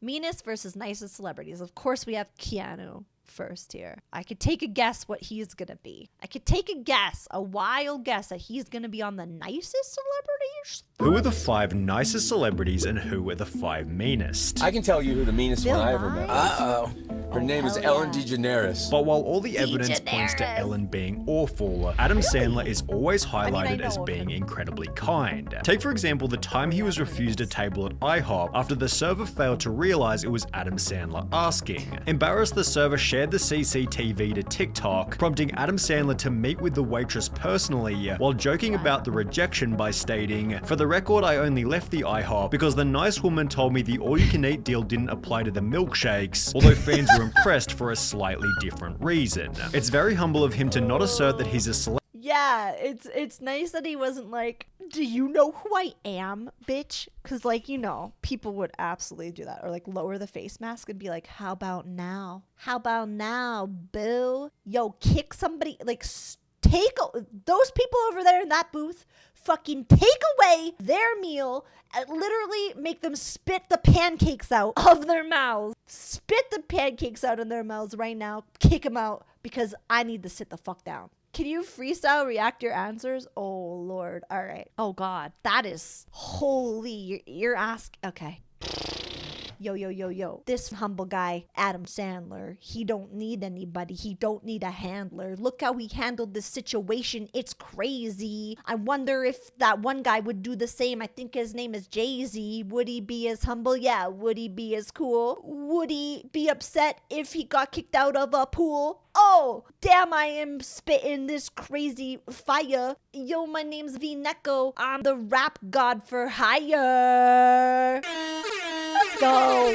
Meanest versus nicest celebrities. Of course, we have Keanu first here. I could take a guess what he's gonna be. I could take a wild guess that he's gonna be on the nicest celebrities. Who are the 5 nicest celebrities and who are the 5 meanest? I can tell you who the meanest one I ever met was. Uh-oh. Her name is Ellen DeGeneres. But while all the evidence points to Ellen being awful, Adam Sandler is always highlighted as being incredibly kind. Take for example the time he was refused a table at IHOP after the server failed to realize it was Adam Sandler asking. Embarrassed, the server shared the CCTV to TikTok, prompting Adam Sandler to meet with the waitress personally, while joking about the rejection by stating, "For the record, I only left the IHOP because the nice woman told me the all-you-can-eat deal didn't apply to the milkshakes," although fans were impressed for a slightly different reason. It's very humble of him to not assert that he's a celebrity. Yeah, it's nice that he wasn't like, "Do you know who I am, bitch?" Because, like, you know, people would absolutely do that. Or, like, lower the face mask and be like, "How about now? How about now, boo? Yo, kick somebody, like, those people over there in that booth, fucking take away their meal and literally make them spit the pancakes out of their mouths. Spit the pancakes out in their mouths right now. Kick them out because I need to sit the fuck down." Can you freestyle react your answers? Oh, Lord. All right. Oh, God. That is holy. You're asking. Okay. Yo. This humble guy, Adam Sandler, he don't need anybody. He don't need a handler. Look how he handled this situation. It's crazy. I wonder if that one guy would do the same. I think his name is Jay-Z. Would he be as humble? Yeah. Would he be as cool? Would he be upset if he got kicked out of a pool? Oh, damn, I am spitting this crazy fire. Yo, my name's Neko. I'm the rap god for hire. Let's go.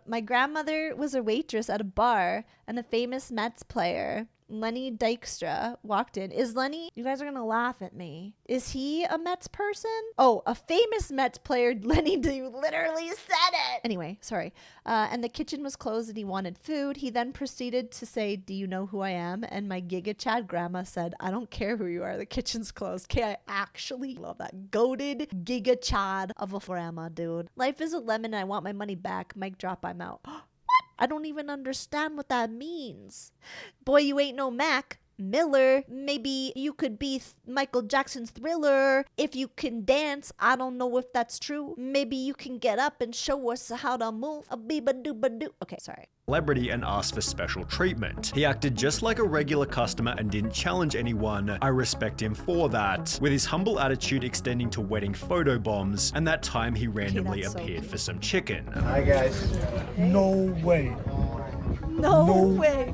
My grandmother was a waitress at a bar, and a famous Mets player, Lenny Dykstra, walked in. Is Lenny, you guys are gonna laugh at me, is he a Mets person? Oh, a famous Mets player, Lenny, you literally said it. Anyway, sorry. And the kitchen was closed and he wanted food. He then proceeded to say, "Do you know who I am?" And my Giga Chad grandma said, "I don't care who you are, the kitchen's closed." Okay, I actually love that. Goated Giga Chad of a grandma, dude. Life is a lemon and I want my money back. Mic drop, I'm out. I don't even understand what that means. Boy, you ain't no Mac Miller. Maybe you could be Michael Jackson's Thriller. If you can dance, I don't know if that's true. Maybe you can get up and show us how to move. A beeba-doo-ba-doo. Okay, sorry. Celebrity and asked for special treatment. He acted just like a regular customer and didn't challenge anyone. I respect him for that. With his humble attitude extending to wedding photo bombs, and that time he randomly appeared for some chicken. Hi, guys. No way. No way.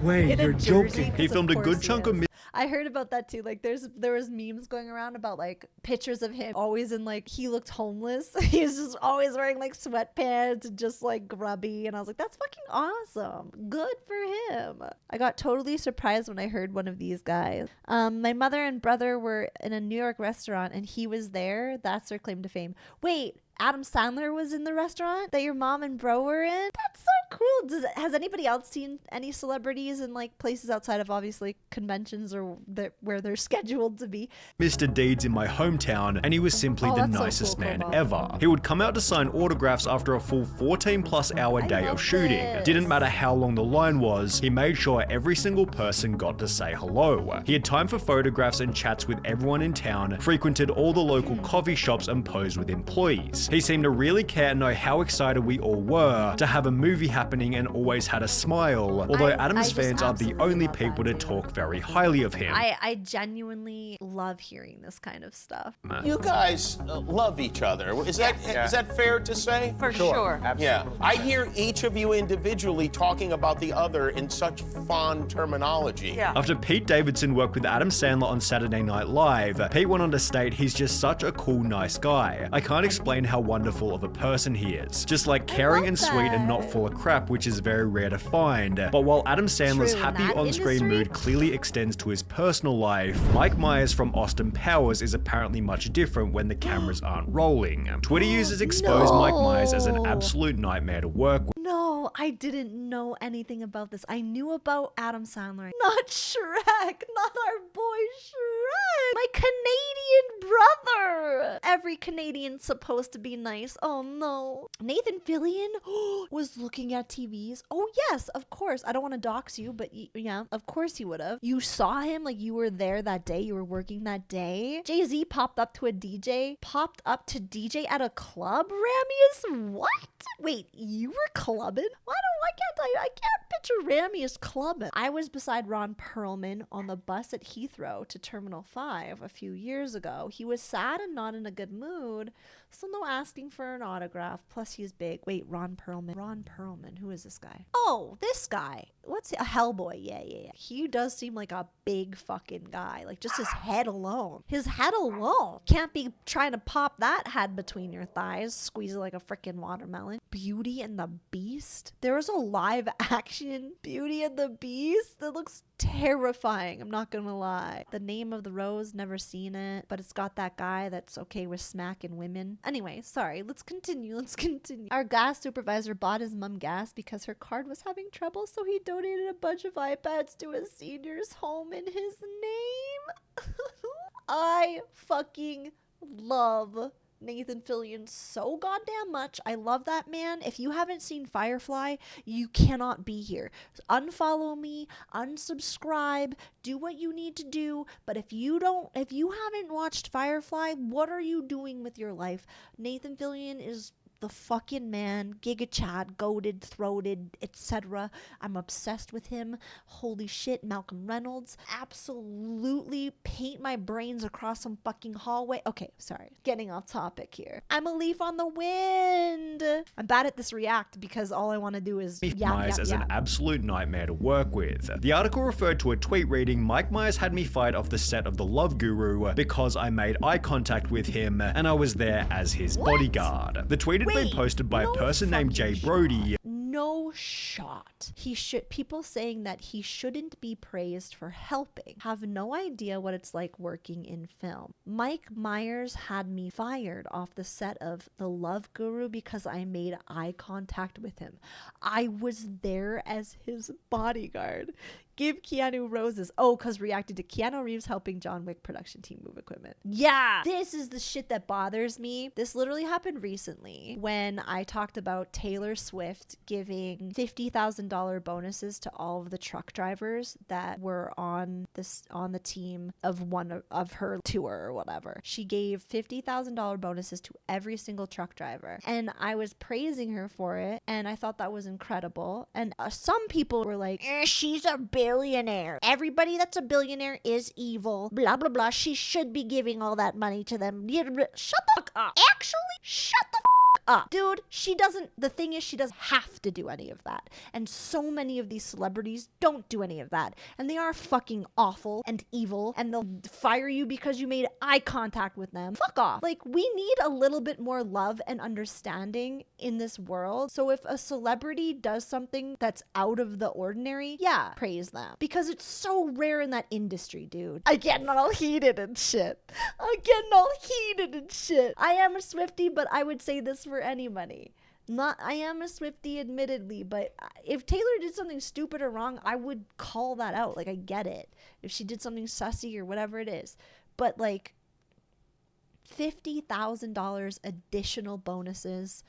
Wait, you're joking. He filmed a good chunk of I heard about that too. Like there was memes going around about like pictures of him always in like, he looked homeless. He was just always wearing like sweatpants and just like grubby. And I was like, that's fucking awesome. Good for him. I got totally surprised when I heard one of these guys. My mother and brother were in a New York restaurant and he was there. That's their claim to fame. Wait, Adam Sandler was in the restaurant that your mom and bro were in? That's so cool. Has anybody else seen any celebrities in like places outside of obviously conventions or where they're scheduled to be? Mr. Deeds in my hometown, and he was simply the nicest man ever. He would come out to sign autographs after a full 14+ hour day of shooting. It didn't matter how long the line was, he made sure every single person got to say hello. He had time for photographs and chats with everyone in town, frequented all the local coffee shops and posed with employees. He seemed to really care and know how excited we all were to have a movie happening and always had a smile, although Adam's fans are the only people to talk very highly of him. I genuinely love hearing this kind of stuff. You guys love each other. Is that fair to say? For sure. Absolutely. Yeah. I hear each of you individually talking about the other in such fond terminology. Yeah. After Pete Davidson worked with Adam Sandler on Saturday Night Live, Pete went on to state he's just such a cool, nice guy. I can't explain how wonderful of a person he is. Just like caring and sweet and not full of crap, which is very rare to find. But while Adam Sandler's happy on-screen mood clearly extends to his personal life, Mike Myers from Austin Powers is apparently much different when the cameras aren't rolling. Twitter users expose Mike Myers as an absolute nightmare to work with. No, I didn't know anything about this. I knew about Adam Sandler. Not Shrek. Not our boy Shrek. My Canadian brother. Every Canadian's supposed to be nice. Oh no. Nathan Fillion was looking at TVs. Oh yes, of course. I don't want to dox you, but yeah, of course he would have. You saw him, like you were there that day. You were working that day. Jay-Z popped up to DJ at a club, Ramius? What? Wait, you were clubbing? I can't picture Ramius clubbing. I was beside Ron Perlman on the bus at Heathrow to Terminal 5 a few years ago. He was sad and not in a good mood, so no asking for an autograph. Plus he's big. Wait, Ron Perlman. Who is this guy? Oh, this guy. What's a Hellboy? Yeah. He does seem like a big fucking guy. Like just his head alone. His head alone. Can't be trying to pop that head between your thighs. Squeeze it like a freaking watermelon. Beauty and the Beast. There was a live action Beauty and the Beast that looks terrifying. I'm not gonna lie. The Name of the Rose, never seen it, but it's got that guy that's okay with smacking women. Anyway, sorry, let's continue. Our gas supervisor bought his mom gas because her card was having trouble, so he donated a bunch of iPads to a senior's home in his name. I fucking love Nathan Fillion so goddamn much. I love that man. If you haven't seen Firefly, you cannot be here. Unfollow me, unsubscribe, do what you need to do. But if you haven't watched Firefly, what are you doing with your life? Nathan Fillion is the fucking man. Giga Chad, goated, throated, etc. I'm obsessed with him. Holy shit, Malcolm Reynolds. Absolutely paint my brains across some fucking hallway. Okay, sorry. Getting off topic here. I'm a leaf on the wind. I'm bad at this react because all I want to do is Myers as an absolute nightmare to work with. The article referred to a tweet reading, Mike Myers had me fired off the set of The Love Guru because I made eye contact with him and I was there as his bodyguard. The tweet had been posted by a person named Jay Brody. No shot. People saying that he shouldn't be praised for helping have no idea what it's like working in film. Mike Myers had me fired off the set of The Love Guru because I made eye contact with him. I was there as his bodyguard. Give Keanu roses. Oh, because reacted to Keanu Reeves helping John Wick production team move equipment. Yeah, this is the shit that bothers me. This literally happened recently when I talked about Taylor Swift giving $50,000 bonuses to all of the truck drivers that were on the team of one of her tour or whatever. She gave $50,000 bonuses to every single truck driver, and I was praising her for it, and I thought that was incredible. And some people were like, she's a billionaire. Everybody that's a billionaire is evil. Blah, blah, blah. She should be giving all that money to them. Shut the fuck up. Actually, shut the fuck up. Dude, the thing is, she doesn't have to do any of that. And so many of these celebrities don't do any of that. And they are fucking awful and evil. And they'll fire you because you made eye contact with them. Fuck off. Like, we need a little bit more love and understanding in this world. So if a celebrity does something that's out of the ordinary, yeah, praise them. Because it's so rare in that industry, dude. I'm getting all heated and shit. I am a Swiftie, but I would say this for anybody. I am a Swiftie, admittedly, but if Taylor did something stupid or wrong, I would call that out. Like, I get it. If she did something sussy or whatever it is. But, like, $50,000 additional bonuses,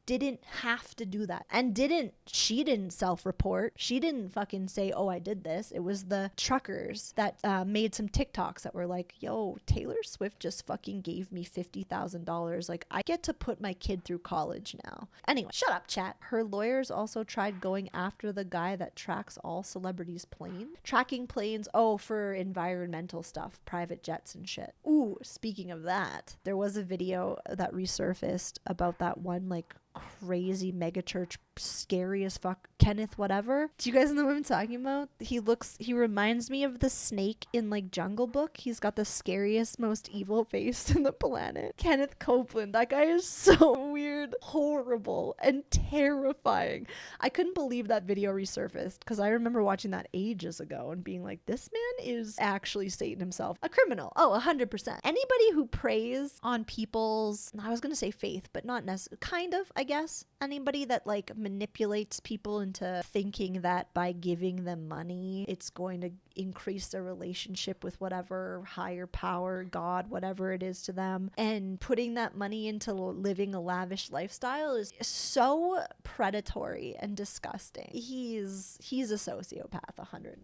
didn't have to do that. And she didn't self-report. She didn't fucking say, oh, I did this. It was the truckers that made some TikToks that were like, yo, Taylor Swift just fucking gave me $50,000. Like, I get to put my kid through college now. Anyway, shut up, chat. Her lawyers also tried going after the guy that tracks all celebrities' planes. Tracking planes, for environmental stuff, private jets and shit. Ooh, speaking of that, there was a video that resurfaced about that one, like, crazy megachurch, scary as fuck, Kenneth whatever. Do you guys know what I'm talking about? He reminds me of the snake in, like, Jungle Book. He's got the scariest, most evil face in the planet. Kenneth Copeland. That guy is so weird, horrible, and terrifying. I couldn't believe that video resurfaced because I remember watching that ages ago and being like, this man is actually Satan himself. A criminal. Oh, 100%. Anybody who preys on people's, I was going to say faith, but not necessarily, kind of, I guess. Anybody that like manipulates people into thinking that by giving them money, it's going to increase their relationship with whatever higher power, God, whatever it is to them, and putting that money into living a lavish lifestyle is so predatory and disgusting. He's a sociopath, 112%.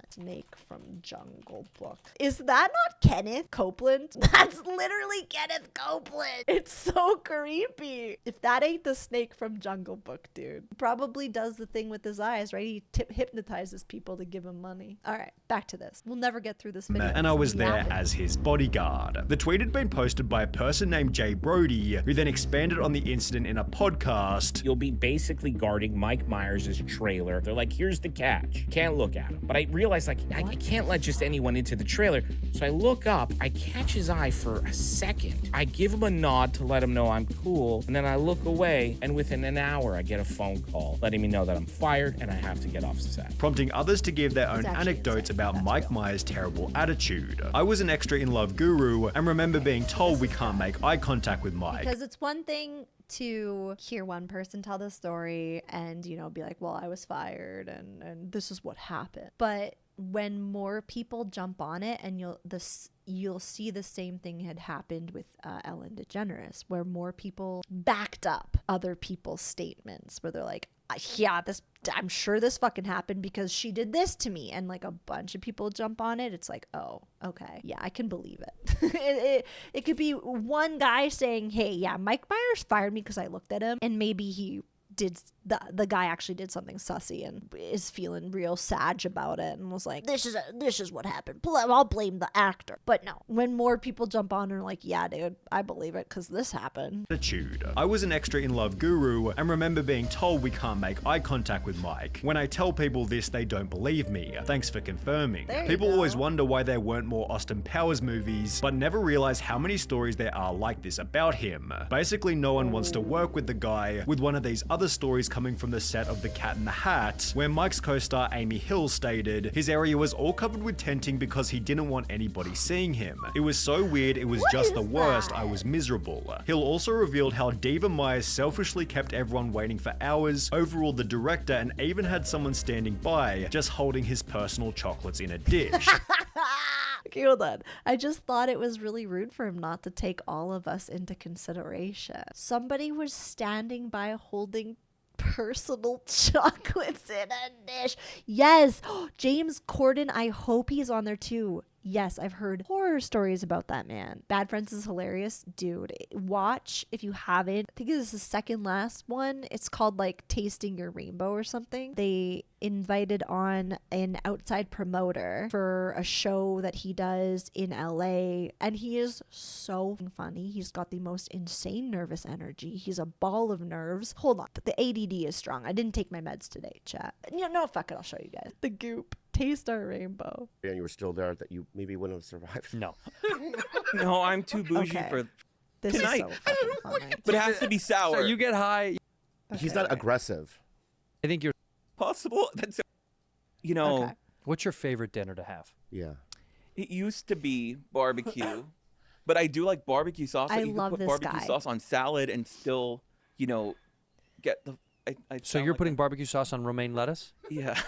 Snake from Jungle Book. Is that not Kenneth Copeland? That's literally Kenneth Copeland. It's so creepy. If that ain't the snake from Jungle Book, dude. Probably does the thing with his eyes, right? He hypnotizes people to give him money. All right, back to this. We'll never get through this video. And I was there as his bodyguard. The tweet had been posted by a person named Jay Brody, who then expanded on the incident in a podcast. You'll be basically guarding Mike Myers' trailer. They're like, here's the catch. Can't look at him. But I realized, like, I can't let just anyone into the trailer. So I look up, I catch his eye for a second. I give him a nod to let him know I'm cool. And then I look away, and within an hour, I get a phone call letting me know that I'm fired and I have to get off set. Prompting others to give their own anecdotes about Mike Myers' terrible attitude. I was an extra in Love guru and remember being told we can't make eye contact with Mike. Because it's one thing to hear one person tell the story and, you know, be like, well, I was fired and this is what happened. But when more people jump on it, and you'll see the same thing had happened with Ellen DeGeneres, where more people backed up other people's statements, where they're like, yeah, I'm sure this fucking happened because she did this to me, and like a bunch of people jump on it. It's like, oh, okay, yeah, I can believe it. it could be one guy saying, hey, yeah, Mike Myers fired me because I looked at him, and maybe he did the guy actually did something sussy and is feeling real Sadge about it and was like, this is what happened. I'll blame the actor. But no, when more people jump on and are like, yeah, dude, I believe it because this happened. Attitude. I was an extra in Love guru and remember being told we can't make eye contact with Mike. When I tell people this, they don't believe me. Thanks for confirming. People always wonder why there weren't more Austin Powers movies, but never realize how many stories there are like this about him. Basically, no one wants to work with the guy, with one of these other stories coming from the set of The Cat in the Hat, where Mike's co-star Amy Hill stated his area was all covered with tenting because he didn't want anybody seeing him. It was so weird, it was just the worst. I was miserable. Hill also revealed how Diva Myers selfishly kept everyone waiting for hours, overruled the director, and even had someone standing by, just holding his personal chocolates in a dish. Okay, hold on. I just thought it was really rude for him not to take all of us into consideration. Somebody was standing by holding personal chocolates in a dish. Yes. James Corden, I hope he's on there too. Yes, I've heard horror stories about that man. Bad Friends is hilarious. Dude, watch if you haven't. I think this is the second last one. It's called like Tasting Your Rainbow or something. They invited on an outside promoter for a show that he does in LA, and he is so funny. He's got the most insane nervous energy. He's a ball of nerves. Hold on. The ADD is strong. I didn't take my meds today, chat. No, fuck it. I'll show you guys. The Goop. Taste our rainbow. And you were still there, that you maybe wouldn't have survived. No. No, I'm too bougie for this tonight. Is so fucking funny. But it has to be sour. So you get high. Okay, He's not aggressive. I think you're. Possible. That's, you know, Okay. What's your favorite dinner to have? Yeah. it used to be barbecue, but I do like barbecue sauce. I You can love put this barbecue guy. sauce on salad and still, you know, get the. So you're putting barbecue sauce on romaine lettuce? Yeah.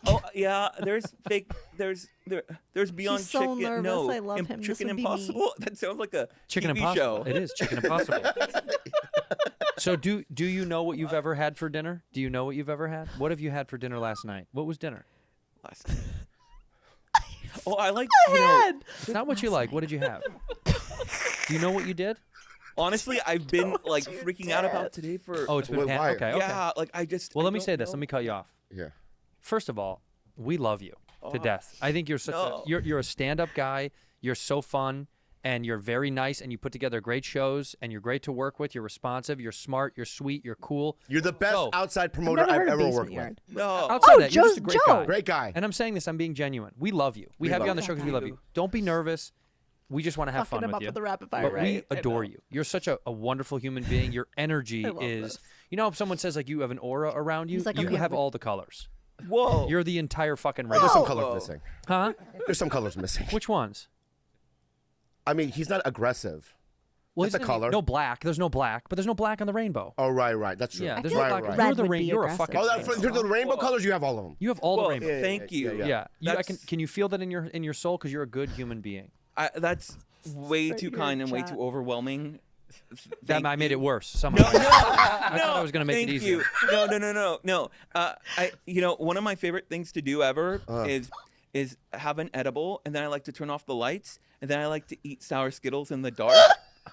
Oh yeah. There's fake. There's Beyond He's so Chicken. nervous. No, I love him. This Chicken would be me. Impossible. That sounds like a Chicken TV Impossible. show. It is Chicken Impossible. So do you know what you've ever had for dinner? Do you know what you've ever had? What have you had for dinner last night? What was dinner? Last night. Oh, I like. It's not what you like. What did you have? Do you know what you did? Honestly, I've been like freaking out about today for. Oh, it's been Why? okay. Yeah, like I just. Well, I let me don't say this. know. Let me cut you off. Yeah. First of all, we love you to death. I think you're such no. you're a stand-up guy. You're so fun and you're very nice and you put together great shows and you're great to work with. You're responsive. You're smart. You're sweet. You're cool. You're the best So- outside promoter never I've heard of ever Basement worked with. Yard. No. Outside Oh, that, you're just a Joe's great Joe. guy. Great guy. And I'm saying this. I'm being genuine. We love you. We have love you on the you. show because we love you. Don't be nervous. We just want to have Fucking fun him with up you. with the rapid fire, But we right? adore you. You're such a wonderful human being. Your energy love is. this. You know, if someone says like you have an aura around you, He's like, you okay, have wait. all the colors. Whoa. You're the entire fucking There's rainbow. some colors missing. Huh? There's some colors missing. Which ones? I mean, he's not aggressive. Well, That's a color. No black. There's no black, but there's no black on the rainbow. Oh, right. That's true. Yeah, I there's feel no like black. red You're the would rain. be You're a aggressive. fucking. Oh, in terms of the rainbow colors, you have all of them. You have all the Well, rainbow. thank you. Yeah. That's- Can you feel that in your soul? Because you're a good human being. That's way Right too here kind in and way chat. too overwhelming. I made it worse somehow. No, I thought I was gonna make thank it easier. you. No. One of my favorite things to do ever is have an edible, and then I like to turn off the lights, and then I like to eat sour Skittles in the dark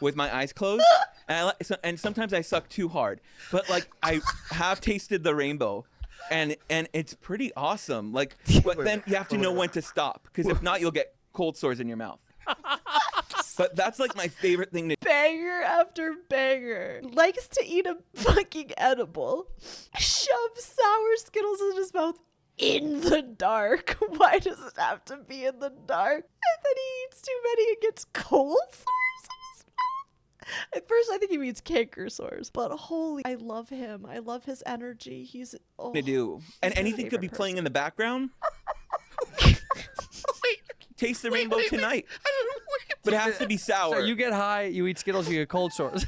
with my eyes closed. And sometimes I suck too hard, but like I have tasted the rainbow. And it's pretty awesome. Like, but then you have to know when to stop, because if not, you'll get cold sores in your mouth. But that's like my favorite thing to do. Banger after banger. Likes to eat a fucking edible. Shoves sour Skittles in his mouth in the dark. Why does it have to be in the dark? And then he eats too many and gets cold sores in his mouth. At first, I think he means canker sores. But holy, I love him. I love his energy. He's To do. And my anything could be favorite playing in the background. Taste the rainbow tonight. But it has to be sour. So you get high, you eat Skittles, you get cold sores.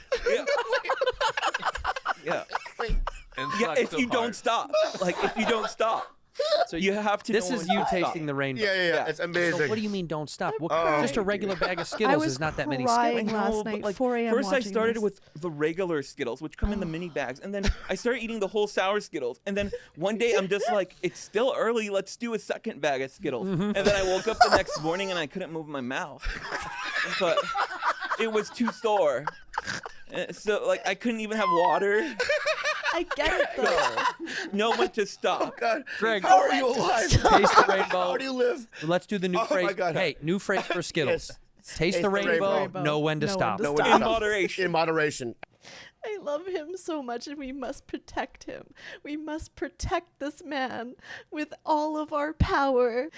Yeah. And Yeah, suck if so you don't hard. stop. Like, if you don't stop. So You have to This know is when you to stop. tasting the rainbow. Yeah. It's So amazing. what do you mean don't stop? Well, crying. just a regular bag of I Skittles was is not that many crying Skittles. last No, but, night, like, 4 a.m. First, I watching started this. with the regular Skittles, which come in the mini bags, and then I started eating the whole sour Skittles. And then one day, I'm just like, it's still early. Let's do a second bag of Skittles. And then I woke up the next morning and I couldn't move my mouth, but it was too sore. So like, I couldn't even have water. I get it though. Know when to stop. God, Greg, how are you alive? taste the rainbow. How do you live? Let's do the new Oh my phrase. God. Hey, new phrase for Skittles. Yes. Taste the rainbow, know when to Know when stop. to No, stop. In moderation. In moderation. I love him so much, and we must protect him. We must protect this man with all of our power.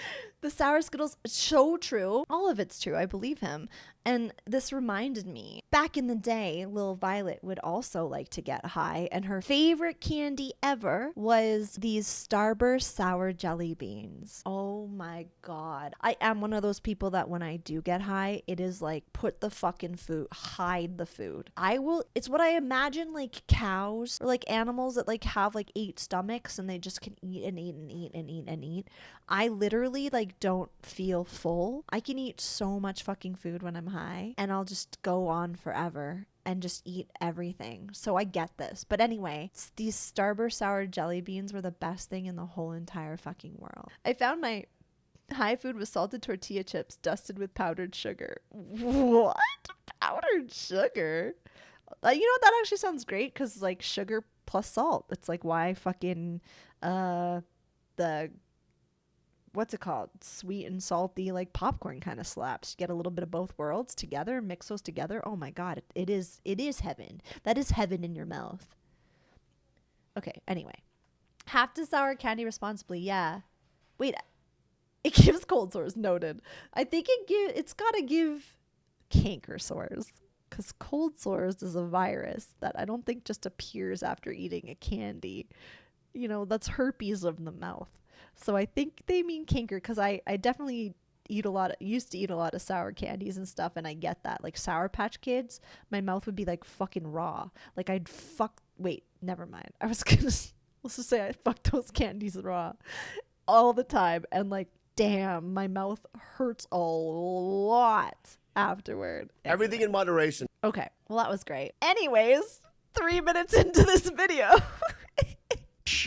The sour Skittles, it's so true. All of it's true. I believe him. And this reminded me, back in the day, Lil Violet would also like to get high, and her favorite candy ever was these Starburst sour jelly beans. Oh my God. I am one of those people that when I do get high, it is like, put the fucking food, hide the food. It's what I imagine like cows or like animals that like have like 8 stomachs and they just can eat and eat and eat and eat and eat. I literally like don't feel full. I can eat so much fucking food when I'm high, and I'll just go on forever and just eat everything. So I get this. But anyway, these Starburst sour jelly beans were the best thing in the whole entire fucking world. I found my high food was salted tortilla chips dusted with powdered sugar. What? Powdered sugar? You know what? That actually sounds great, because like sugar plus salt. It's like why fucking the what's it called? Sweet and salty, like popcorn kind of slaps. You get a little bit of both worlds together, mix those together. Oh my God, it is heaven. That is heaven in your mouth. Okay, anyway. Have to sour candy responsibly. Yeah. Wait, it gives cold sores. Noted. I think it's got to give canker sores, because cold sores is a virus that I don't think just appears after eating a candy. You know, that's herpes of the mouth. So I think they mean canker, because I definitely used to eat a lot of sour candies and stuff, and I get that. Like Sour Patch Kids, my mouth would be like fucking raw. Like wait, never mind. I was gonna, let's just say I fucked those candies raw all the time, and like, damn, my mouth hurts a lot afterward. Everything in moderation. Okay, well that was great. Anyways, 3 minutes into this video.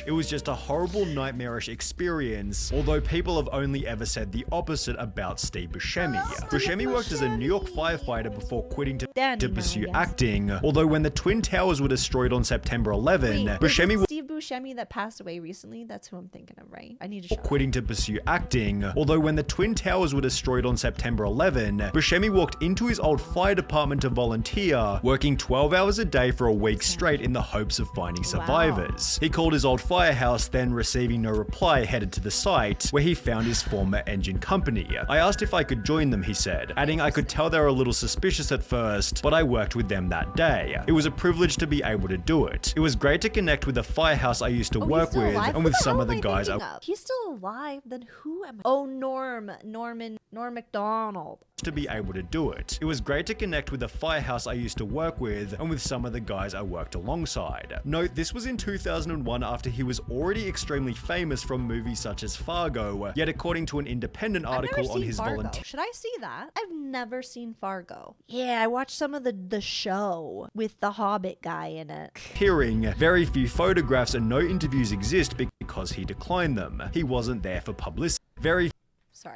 It was just a horrible, nightmarish experience, although people have only ever said the opposite about Steve Buscemi. Buscemi worked as a New York firefighter before quitting to pursue acting, although when the Twin Towers were destroyed on September 11, Buscemi Steve Buscemi that passed away recently? That's who I'm thinking of, right? I need to shut up. quitting to pursue acting, although when the Twin Towers were destroyed on September 11, Buscemi walked into his old fire department to volunteer, working 12 hours a day for a week straight in the hopes of finding survivors. He called his old firehouse, then receiving no reply, headed to the site, where he found his former engine company. I asked if I could join them, he said, adding I could tell they were a little suspicious at first, but I worked with them that day. It was a privilege to be able to do it. It was great to connect with the firehouse I used to work He's still with, alive? and Who with some hell of the am I guys thinking of? He's still alive? Then who am I? Oh, Norm McDonald. to be able to do it. It was great to connect with the firehouse I used to work with and with some of the guys I worked alongside. Note, this was in 2001 after he was already extremely famous from movies such as Fargo, yet according to an independent article on his volunteer... Should I see that? I've never seen Fargo. Yeah, I watched some of the show with the Hobbit guy in it. Hearing, very few photographs and no interviews exist because he declined them. He wasn't there for publicity. Very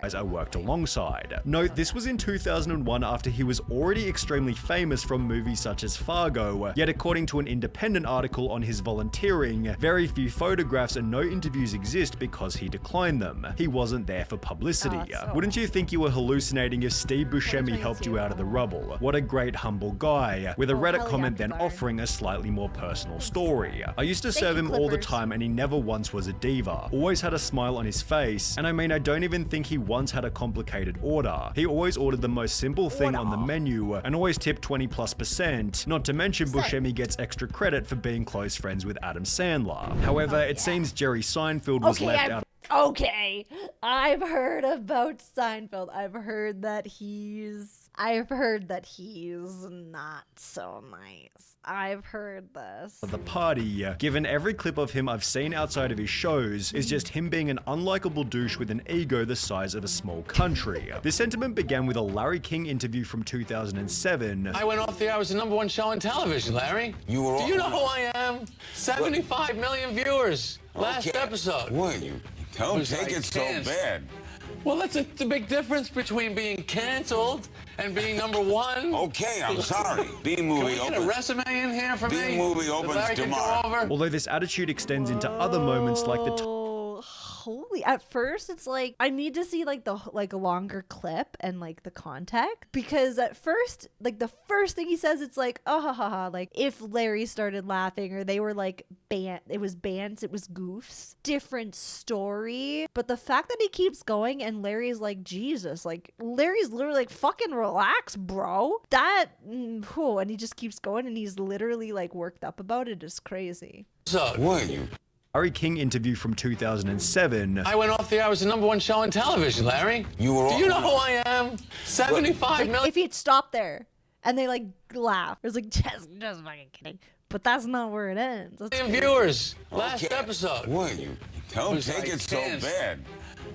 as I worked alongside. Note, this was in 2001 after he was already extremely famous from movies such as Fargo, yet according to an independent article on his volunteering, very few photographs and no interviews exist because he declined them. He wasn't there for publicity. Wouldn't you think you were hallucinating if Steve Buscemi helped you out of the rubble? What a great humble guy, with a Reddit comment then offering a slightly more personal story. I used to serve him all the time and he never once was a diva. Always had a smile on his face, and I mean, I don't even think he once had a complicated order. He always ordered the most simple thing on the menu and always tipped 20+%, not to mention Buscemi gets extra credit for being close friends with Adam Sandler. However, it seems Jerry Seinfeld was left out. Okay, I've heard about Seinfeld. I've heard that he's not so nice. I've heard this. The party, given every clip of him I've seen outside of his shows, is just him being an unlikable douche with an ego the size of a small country. This sentiment began with a Larry King interview from 2007. I went off the air. I was the #1 show on television, Larry. Do you know who I am? 75 million viewers. Last episode. What? You don't take it so bad. Well, that's the big difference between being canceled and being #1. Okay, I'm sorry. B-movie opens. Can we get a resume in here for me? B-movie opens tomorrow. Although this attitude extends into other moments like the holy, at first it's like I need to see like a longer clip and like the context, because at first like the first thing he says, it's like like if Larry started laughing or they were like it was goofs, different story. But the fact that he keeps going and Larry's like, Jesus, like Larry's literally like, fucking relax, bro. And he just keeps going and he's literally like worked up about it is crazy. What? Larry King interview from 2007. I went off the air. I was the #1 show on television, Larry. Do you know who I am? 75 million. If he'd stopped there and they like laugh, it's like just fucking kidding. But that's not where it ends. Viewers. Last episode. What? You don't take it so bad.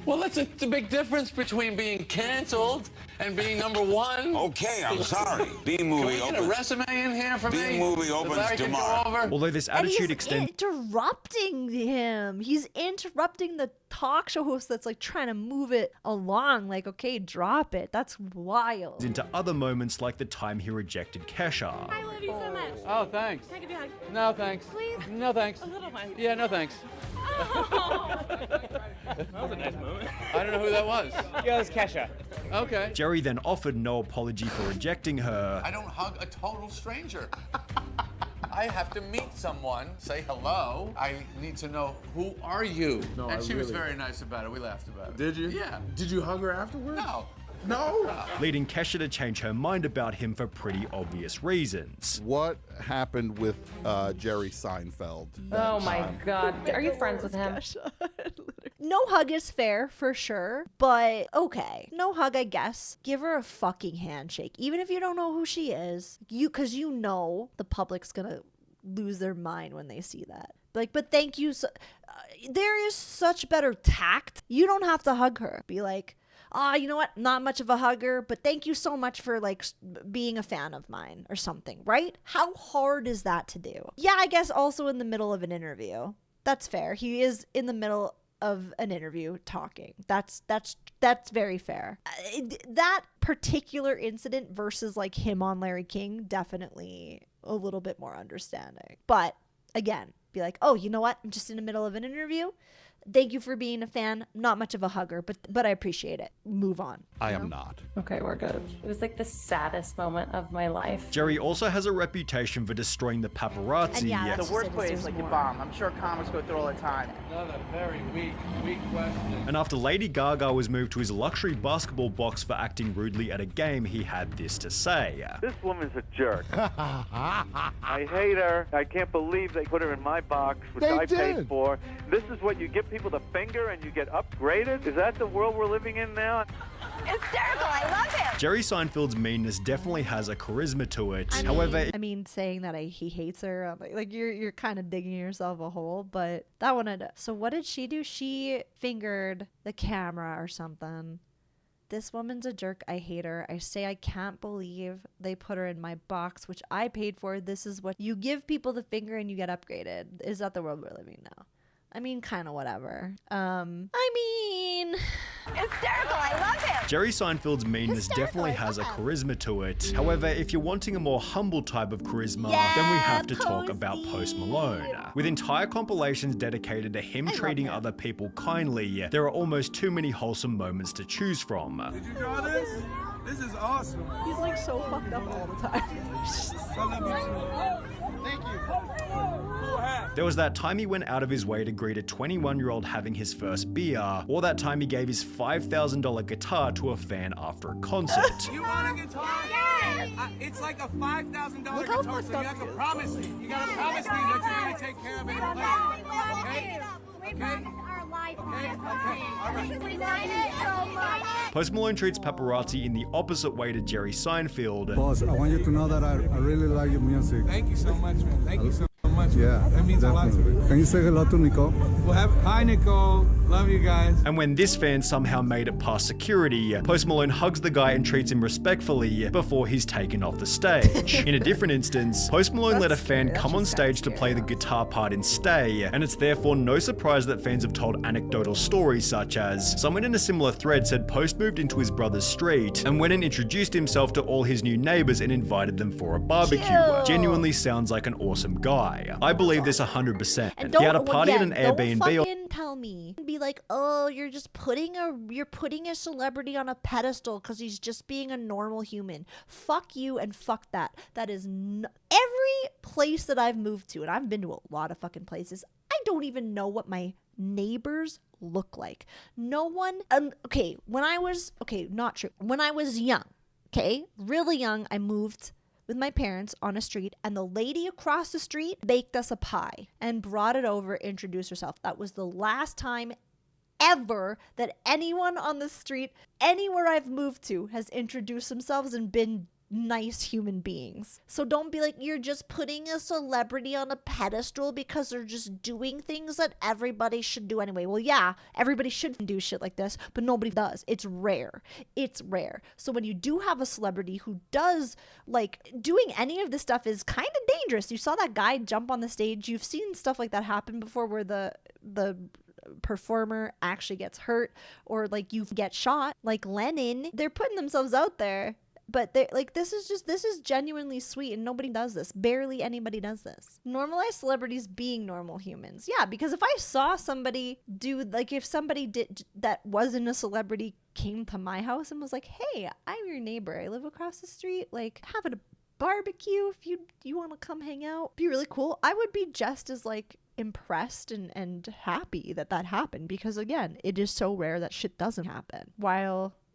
Well, that's the big difference between being canceled and being #1. Okay, I'm sorry. B-movie opens. Can we get a resume in here for me? B-movie opens tomorrow. Although this attitude extends... interrupting him. He's interrupting the talk show host that's like trying to move it along. Like, okay, drop it. That's wild. Into other moments like the time he rejected Kesha. I love you so much. Oh, thanks. Can I give you a hug? No, thanks. Please? No, thanks. A little one. Yeah, no, thanks. Oh. That was a nice moment. I don't know who that was. Yeah, it was Kesha. Okay. Jerry then offered no apology for rejecting her. I don't hug a total stranger. I have to meet someone, say hello. I need to know, who are you? No, and she was very nice about it. We laughed about it. Did you? Yeah. Did you hug her afterwards? No. No? Leading Kesha to change her mind about him for pretty obvious reasons. What happened with Jerry Seinfeld? Oh my God. Are you friends with him? No hug is fair, for sure. But okay. No hug, I guess. Give her a fucking handshake. Even if you don't know who she is. Because you know the public's gonna lose their mind when they see that. Like, but thank you. There is such better tact. You don't have to hug her. Be like, you know what? Not much of a hugger, but thank you so much for like being a fan of mine or something, right? How hard is that to do? Yeah, I guess also in the middle of an interview. That's fair. He is in the middle of an interview talking. That's very fair. That particular incident versus like him on Larry King, definitely a little bit more understanding. But again, be like, oh, you know what? I'm just in the middle of an interview. Thank you for being a fan. Not much of a hugger, but I appreciate it. Move on. I am not. Okay, we're good. It was like the saddest moment of my life. Jerry also has a reputation for destroying the paparazzi. And yeah, the wordplay is like a bomb. I'm sure comics go through all the time. Another very weak question. And after Lady Gaga was moved to his luxury basketball box for acting rudely at a game, he had this to say. This woman's a jerk. I hate her. I can't believe they put her in my box, which I paid for. This is what you give people the finger and you get upgraded? Is that the world we're living in now? Hysterical. I love him. Jerry Seinfeld's meanness definitely has a charisma to it. However, I mean, saying that he hates her, like you're kind of digging yourself a hole, but that one so what did she do? She fingered the camera or something. This woman's a jerk. I hate her. I say I can't believe they put her in my box, which I paid for. This is what you give people the finger and you get upgraded. Is that the world we're living now? I mean, kind of whatever. I mean, Hysterical. I love him. Jerry Seinfeld's meanness definitely has a charisma to it. However, if you're wanting a more humble type of charisma, then we have to talk about Post Malone. With entire compilations dedicated to him treating other people kindly, there are almost too many wholesome moments to choose from. Did you draw this? This is awesome. he's like so fucked up all the time. Thank you. There was that time he went out of his way to greet a 21-year-old having his first beer, or that time he gave his $5,000 guitar to a fan after a concert. You want a guitar? Yes. It's like a $5,000 guitar, so you have to promise me. You gotta promise me that you're gonna take care of it and play it. Okay? Post Malone treats paparazzi in the opposite way to Jerry Seinfeld. Boss, I want you to know that I really like your music. Thank you so much, man. Thank you so much. Yeah, That means definitely. a lot to me. Can you say hello to Nico? Hi, Nicole. Love you guys. And when this fan somehow made it past security, Post Malone hugs the guy and treats him respectfully before he's taken off the stage. In a different instance, Post Malone let a fan come on stage to play the guitar part in Stay, and it's therefore no surprise that fans have told anecdotal stories such as, someone in a similar thread said Post moved into his brother's street and went and introduced himself to all his new neighbors and invited them for a barbecue. Genuinely sounds like an awesome guy. I believe this 100%. And He had a party at an don't Airbnb. fucking tell me. Be like, oh, you're just putting a celebrity on a pedestal because he's just being a normal human. Fuck you and fuck that. That is every place that I've moved to, and I've been to a lot of fucking places. I don't even know what my neighbors look like. No one. Not true. When I was young, really young, I moved with my parents on a street, and the lady across the street baked us a pie and brought it over, introduced herself. That was the last time ever that anyone on the street, anywhere I've moved to, has introduced themselves and been nice human beings. So don't be like, you're just putting a celebrity on a pedestal because they're just doing things that everybody should do anyway. Well, yeah, everybody should do shit like this, but nobody does. It's rare. So when you do have a celebrity who does, like, doing any of this stuff is kind of dangerous. You saw that guy jump on the stage. You've seen stuff like that happen before where the performer actually gets hurt, or like you get shot, like Lennon. They're putting themselves out there. But they're like, this is genuinely sweet, and nobody does this. Barely anybody does this. Normalize celebrities being normal humans. Yeah, because if I saw somebody if somebody did that wasn't a celebrity came to my house and was like, hey, I'm your neighbor, I live across the street, like having a barbecue, if you want to come hang out, be really cool, I would be just as like impressed and happy that happened, because again, it is so rare that shit doesn't happen.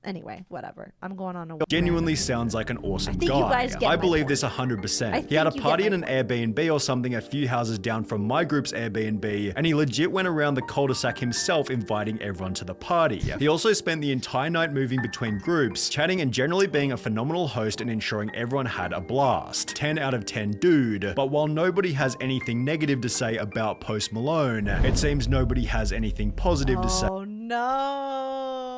Anyway, whatever. I'm going on a Genuinely sounds like an awesome you guy. guys get I my believe point. this 100%. He had a party in an Airbnb or something a few houses down from my group's Airbnb, and he legit went around the cul-de-sac himself inviting everyone to the party. He also spent the entire night moving between groups, chatting and generally being a phenomenal host and ensuring everyone had a blast. 10 out of 10 dude. But while nobody has anything negative to say about Post Malone, it seems nobody has anything positive to say. Oh no.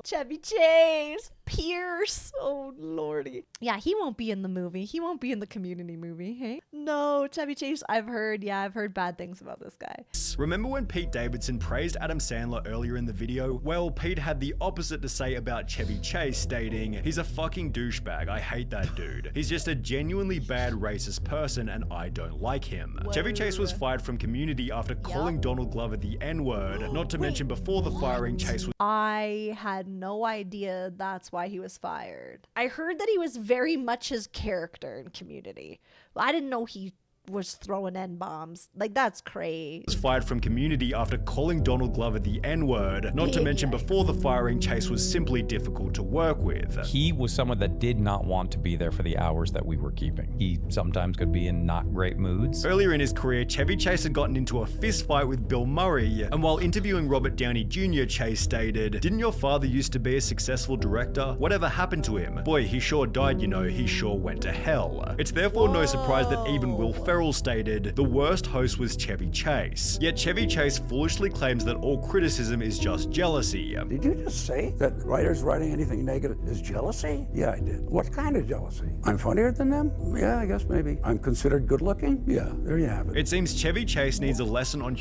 Chevy Chase, Pierce, oh lordy. Yeah, he won't be in the movie. He won't be in the Community movie, hey? No, Chevy Chase, I've heard bad things about this guy. Remember when Pete Davidson praised Adam Sandler earlier in the video? Well, Pete had the opposite to say about Chevy Chase, stating, he's a fucking douchebag, I hate that dude. He's just a genuinely bad racist person and I don't like him. Whoa. Chevy Chase was fired from Community after calling Donald Glover the N-word, not to mention before the firing, Chase was— I had no idea that's why he was fired. I heard that he was very much his character in Community. I didn't know he was throwing N-bombs. Like, that's crazy. Was fired from Community after calling Donald Glover the N-word, not to mention before the firing, Chase was simply difficult to work with. He was someone that did not want to be there for the hours that we were keeping. He sometimes could be in not great moods. Earlier in his career, Chevy Chase had gotten into a fist fight with Bill Murray, and while interviewing Robert Downey Jr., Chase stated, "Didn't your father used to be a successful director? Whatever happened to him? Boy, he sure died, you know, he sure went to hell." It's therefore no surprise that even Will Ferrell stated, "The worst host was Chevy Chase." Yet Chevy Chase foolishly claims that all criticism is just jealousy. Did you just say that writers writing anything negative is jealousy? Yeah, I did. What kind of jealousy? I'm funnier than them? Yeah, I guess maybe. I'm considered good looking? Yeah, there you have it. It seems Chevy Chase needs a lesson on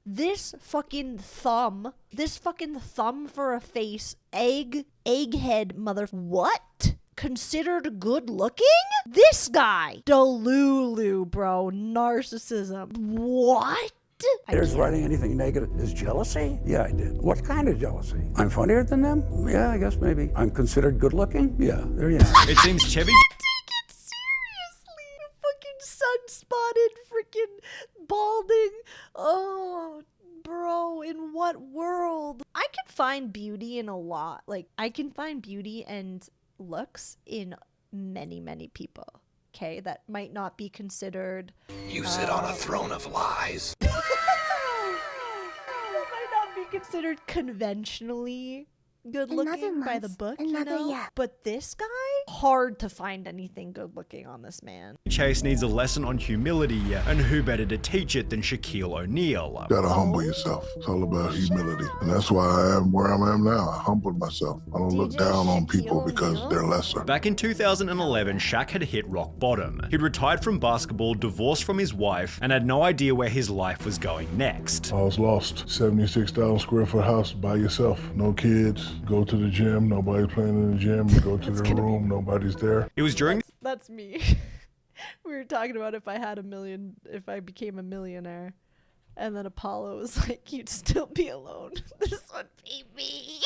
This fucking thumb for a face, egghead mother, what? Considered good looking? This guy, Delulu, bro, narcissism. What? Writers writing anything negative is jealousy? Yeah, I did. What kind of jealousy? I'm funnier than them? Yeah, I guess maybe. I'm considered good looking? Yeah, there you have it. It seems Chevy sun-spotted, freaking balding. Oh, bro, in what world? I can find beauty in a lot. Like, I can find beauty and looks in many, many people. Okay, that might not be considered. You sit on a throne of lies. That might not be considered conventionally good looking by the book, you know? But this guy, hard to find anything good looking on this man. Chase needs a lesson on humility, and who better to teach it than Shaquille O'Neal? Gotta humble yourself. It's all about humility. And that's why I am where I am now. I humbled myself. I don't look down on people because they're lesser. Back in 2011, Shaq had hit rock bottom. He'd retired from basketball, divorced from his wife, and had no idea where his life was going next. I was lost. 76,000 square foot house by yourself. No kids. Go to the gym. Nobody's playing in the gym. You go to the room. Nobody's there. It was during... That's me. We were talking about if I became a millionaire. And then Apollo was like, you'd still be alone. This would be me.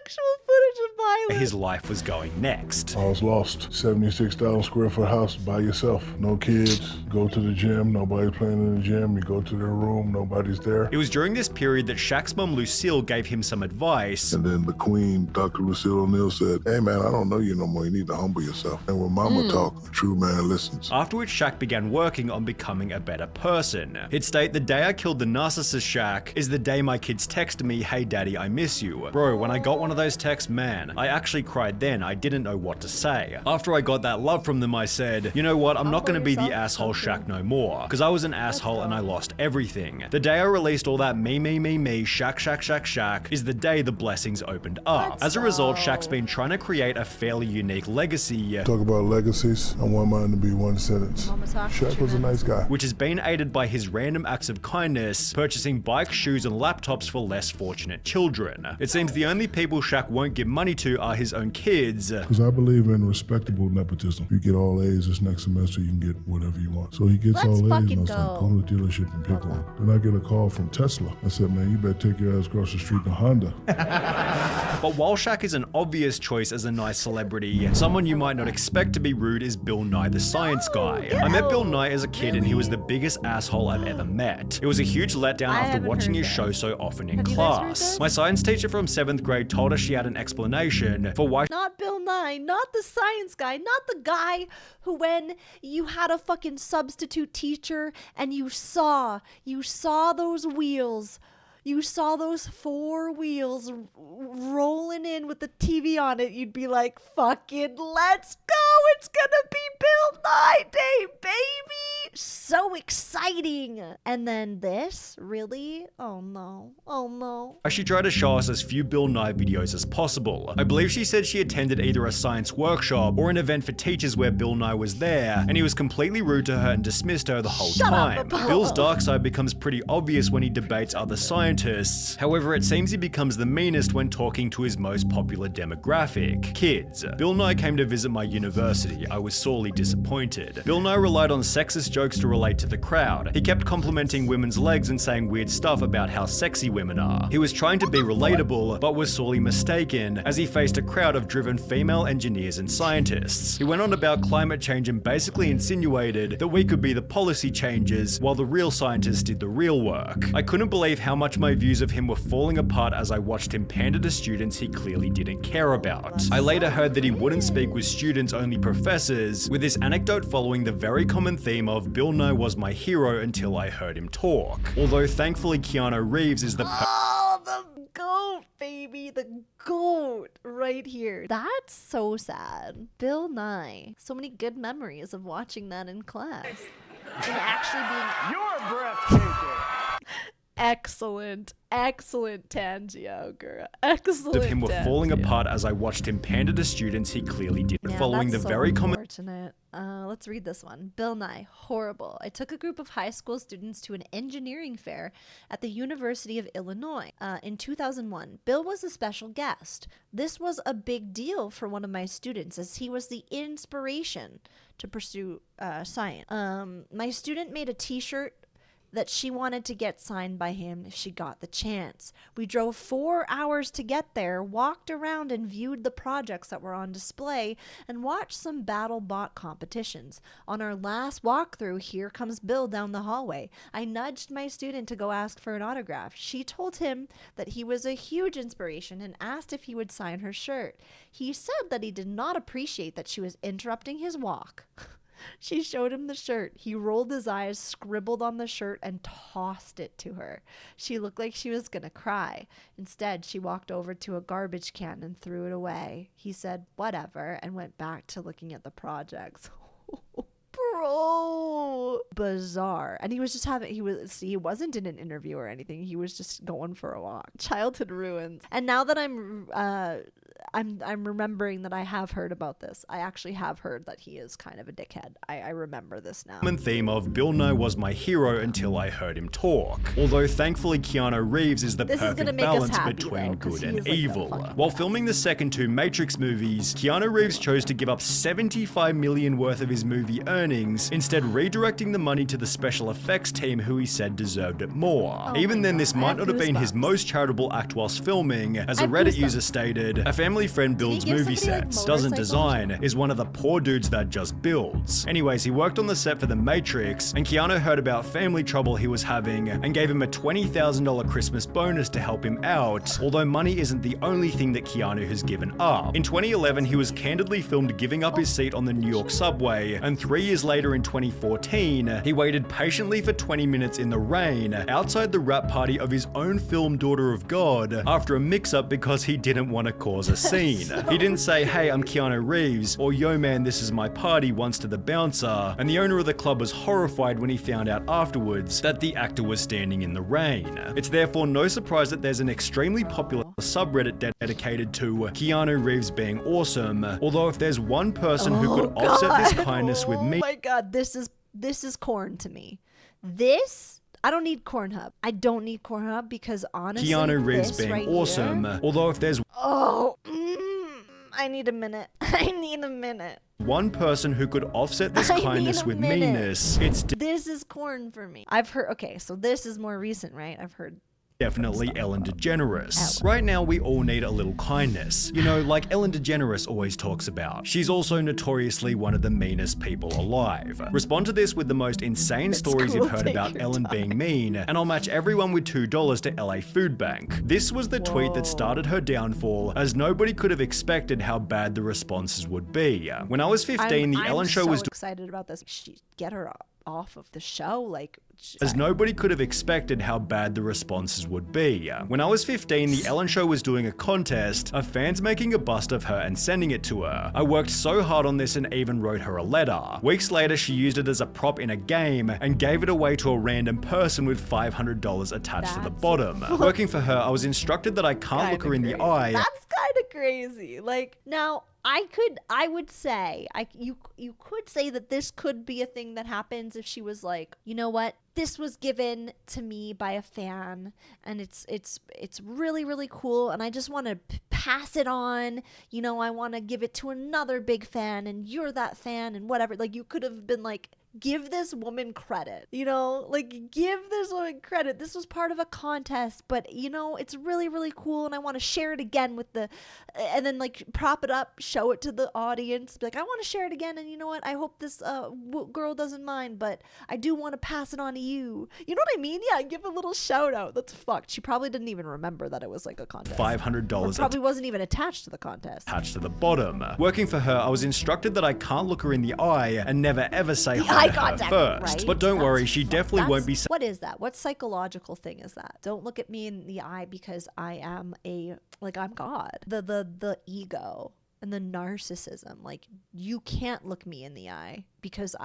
Actual footage of violence. His life was going next. I was lost. 76,000 square foot house by yourself. No kids. Go to the gym. Nobody's playing in the gym. You go to their room. Nobody's there. It was during this period that Shaq's mom Lucille gave him some advice. And then the queen, Dr. Lucille O'Neal, said, "Hey man, I don't know you no more. You need to humble yourself." And when mama talks, a true man listens. After which Shaq began working on becoming a better person. He'd state, "The day I killed the narcissist Shaq is the day my kids texted me, 'Hey daddy, I miss you.' Bro, when I got one of those texts, man, I actually cried then. I didn't know what to say. After I got that love from them, I said, you know what, I'm not going to be the asshole Shaq no more. Because I was an asshole and I lost everything. The day I released all that me, Shaq is the day the blessings opened up. As a result, Shaq's been trying to create a fairly unique legacy. Talk about legacies. I want mine to be one sentence. Shaq was a nice guy. Which has been aided by his random acts of kindness, purchasing bikes, shoes, and laptops for less fortunate children. It seems the only people Shaq won't give money to are his own kids. Because I believe in respectable nepotism. If you get all A's this next semester, you can get whatever you want. So he gets all A's, and I was like, go to the dealership and pick one. Then I get a call from Tesla. I said, man, you better take your ass across the street to Honda. But while Shaq is an obvious choice as a nice celebrity, someone you might not expect to be rude is Bill Nye the Science Guy. I met Bill Nye as a kid and he was the biggest asshole I've ever met. It was a huge letdown after watching his show so often in class. My science teacher from 7th grade told us she had an explanation for why— Not Bill Nye, not the science guy, not the guy who, when you had a fucking substitute teacher and you saw those wheels, you saw those 4 wheels rolling in with the TV on it, you'd be like, fucking let's go, it's gonna be Bill Nye Day, baby! So exciting! And then this? Really? Oh no. Oh no. She tried to show us as few Bill Nye videos as possible. I believe she said she attended either a science workshop or an event for teachers where Bill Nye was there, and he was completely rude to her and dismissed her the whole time. Bill's dark side becomes pretty obvious when he debates other scientists. However, it seems he becomes the meanest when talking to his most popular demographic, kids. Bill Nye came to visit my university. I was sorely disappointed. Bill Nye relied on sexist jokes to relate to to the crowd. He kept complimenting women's legs and saying weird stuff about how sexy women are. He was trying to be relatable, but was sorely mistaken as he faced a crowd of driven female engineers and scientists. He went on about climate change and basically insinuated that we could be the policy changers while the real scientists did the real work. I couldn't believe how much my views of him were falling apart as I watched him pander to students he clearly didn't care about. I later heard that he wouldn't speak with students, only professors, with this anecdote following the very common theme of Bill Nye was my hero until I heard him talk. Although thankfully Keanu Reeves is the The goat, baby, the goat right here. That's so sad. Bill Nye. So many good memories of watching that in class. And actually being... You're breathtaking. Excellent Tangia, girl. Excellent. of him were falling Tangia. apart as I watched him pander to students he clearly didn't. Yeah, Following the that's so very common unfortunate. Let's read this one. Bill Nye, horrible. I took a group of high school students to an engineering fair at the University of Illinois in 2001. Bill was a special guest. This was a big deal for one of my students as he was the inspiration to pursue science. My student made a t-shirt that she wanted to get signed by him if she got the chance. We drove 4 hours to get there, walked around and viewed the projects that were on display, and watched some battle bot competitions. On our last walkthrough, here comes Bill down the hallway. I nudged my student to go ask for an autograph. She told him that he was a huge inspiration and asked if he would sign her shirt. He said that he did not appreciate that she was interrupting his walk. She showed him the shirt. He rolled his eyes, scribbled on the shirt, and tossed it to her. She looked like she was going to cry. Instead, she walked over to a garbage can and threw it away. He said, whatever, and went back to looking at the projects. Bro, bizarre. And he was just he wasn't in an interview or anything. He was just going for a walk. Childhood ruins. And now that I'm remembering that I have heard about this. I actually have heard that he is kind of a dickhead. I remember this now. common theme of Bill Nye was my hero until I heard him talk. Although thankfully Keanu Reeves is the This is gonna perfect make us balance happy, between though, 'cause good and he is, like, the evil. fucking While filming the second two Matrix movies, Keanu Reeves chose to give up $75 million worth of his movie earnings, instead redirecting the money to the special effects team who he said deserved it more. Oh Even my then, God, this I might have not have been his goosebumps. most charitable act whilst filming. As I a have Reddit goosebumps. user stated, a family friend Did he builds give movie somebody, like, sets, doesn't motorcycle design, is one of the poor dudes that just builds. Anyways, he worked on the set for The Matrix, and Keanu heard about family trouble he was having and gave him a $20,000 Christmas bonus to help him out, although money isn't the only thing that Keanu has given up. In 2011, he was candidly filmed giving up his seat on the New York subway, and 3 years later in 2014, he waited patiently for 20 minutes in the rain outside the wrap party of his own film Daughter of God after a mix-up because he didn't want to cause a scene. He didn't say, hey, I'm Keanu Reeves, or yo man, this is my party once to the bouncer, and the owner of the club was horrified when he found out afterwards that the actor was standing in the rain. It's therefore no surprise that there's an extremely popular subreddit dedicated to Keanu Reeves being awesome, although if there's one person who could offset this kindness with me. Oh my God, this is corn to me. I don't need Cornhub. I don't need Cornhub because honestly, Keanu Reeves this being right awesome, here, although if there's I need a minute. I need a minute. one person who could offset this I need kindness a with minute. meanness, it's This is corn for me. I've heard. Okay, so this is more recent, right? I've heard. definitely Ellen DeGeneres. Right now, we all need a little kindness. You know, like Ellen DeGeneres always talks about. She's also notoriously one of the meanest people alive. Respond to this with the most insane stories cool, you've heard take about your Ellen being mean, and I'll match everyone with $2 to LA Food Bank. This was the tweet that started her downfall, as nobody could have expected how bad the responses would be. When I was 15, the Ellen Show was excited about this. Get her off of the show, like. as nobody could have expected how bad the responses would be. When I was 15, the Ellen Show was doing a contest of fans making a bust of her and sending it to her. I worked so hard on this and even wrote her a letter. Weeks later, she used it as a prop in a game and gave it away to a random person with $500 attached to the bottom. Working for her, I was instructed that I can't look her in the eye. That's kind of crazy. Like, now I would say you could say that this could be a thing that happens if she was like, you know what, this was given to me by a fan and it's really, really cool and I just want to pass it on, you know, I want to give it to another big fan and you're that fan and whatever. Like, you could have been like, give this woman credit, you know, like give this woman credit. This was part of a contest, but you know, it's really, really cool. And I want to share it again and then like prop it up, show it to the audience. Be like, I want to share it again. And you know what? I hope this girl doesn't mind, but I do want to pass it on to you. You know what I mean? Yeah. Give a little shout out. That's fucked. She probably didn't even remember that it was like a contest. $500. Probably wasn't even attached to the contest. Attached to the bottom. Working for her, I was instructed that I can't look her in the eye and never ever say hi to her first. Right? But don't worry, she definitely won't be. What is that? What psychological thing is that? Don't look at me in the eye because I am I'm God. The ego and the narcissism. Like, you can't look me in the eye because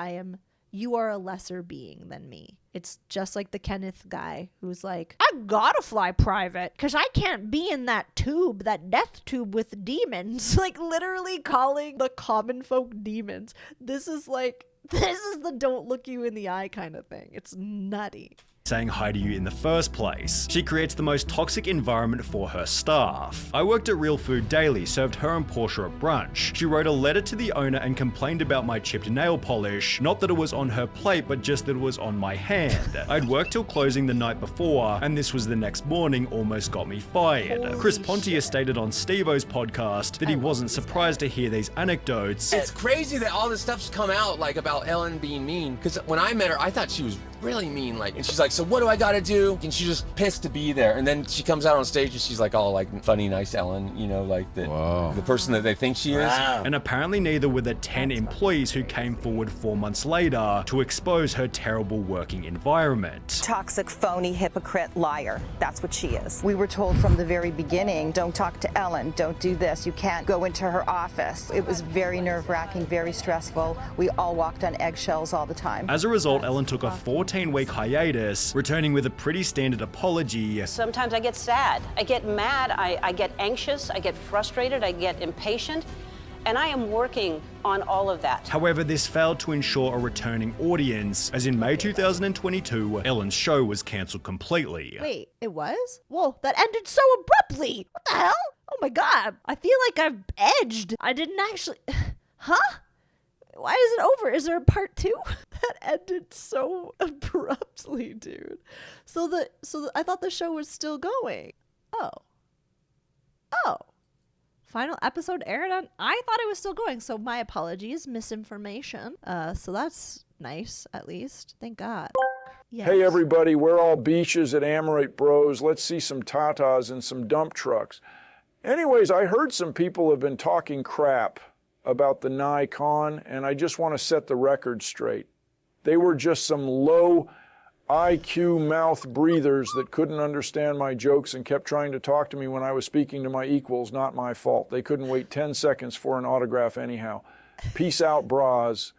you are a lesser being than me. It's just like the Kenneth guy who's like, I gotta fly private because I can't be in that death tube with demons. Like, literally calling the common folk demons. This is the don't look you in the eye kind of thing. It's nutty. Saying hi to you in the first place. She creates the most toxic environment for her staff. I worked at Real Food Daily, served her and Portia at brunch. She wrote a letter to the owner and complained about my chipped nail polish. Not that it was on her plate, but just that it was on my hand. I'd worked till closing the night before, and this was the next morning, almost got me fired. Chris Pontius stated on Steve-O's podcast that he wasn't surprised to hear these anecdotes. It's crazy that all this stuff's come out, like, about Ellen being mean, because when I met her, I thought she was really mean, like, and she's like, so what do I gotta do? And she's just pissed to be there. And then she comes out on stage and she's like, all like funny, nice Ellen, you know, like the person that they think she is. And apparently neither were the 10 employees who came forward 4 months later to expose her terrible working environment. Toxic, phony, hypocrite, liar. That's what she is. We were told from the very beginning, don't talk to Ellen, don't do this, you can't go into her office. It was very nerve-wracking, very stressful. We all walked on eggshells all the time. As a result, Ellen took a 14-week hiatus, returning with a pretty standard apology. Sometimes I get sad, I get mad, I get anxious, I get frustrated, I get impatient, and I am working on all of that. However, this failed to ensure a returning audience, as in May 2022, Ellen's show was cancelled completely. Wait, it was? Whoa, that ended so abruptly! What the hell? Oh my god, I feel like I've edged. I didn't actually... Huh? Why is it over? Is there a part 2? That ended so abruptly, dude. So I thought the show was still going. Oh. Final episode aired on. I thought it was still going. So my apologies, misinformation. So that's nice, at least. Thank God. Yes. Hey everybody, we're all beaches at Amorite Bros. Let's see some tatas and some dump trucks. Anyways, I heard some people have been talking crap about the NYE con, and I just want to set the record straight. They were just some low IQ mouth breathers that couldn't understand my jokes and kept trying to talk to me when I was speaking to my equals. Not my fault. They couldn't wait 10 seconds for an autograph anyhow. Peace out, bras.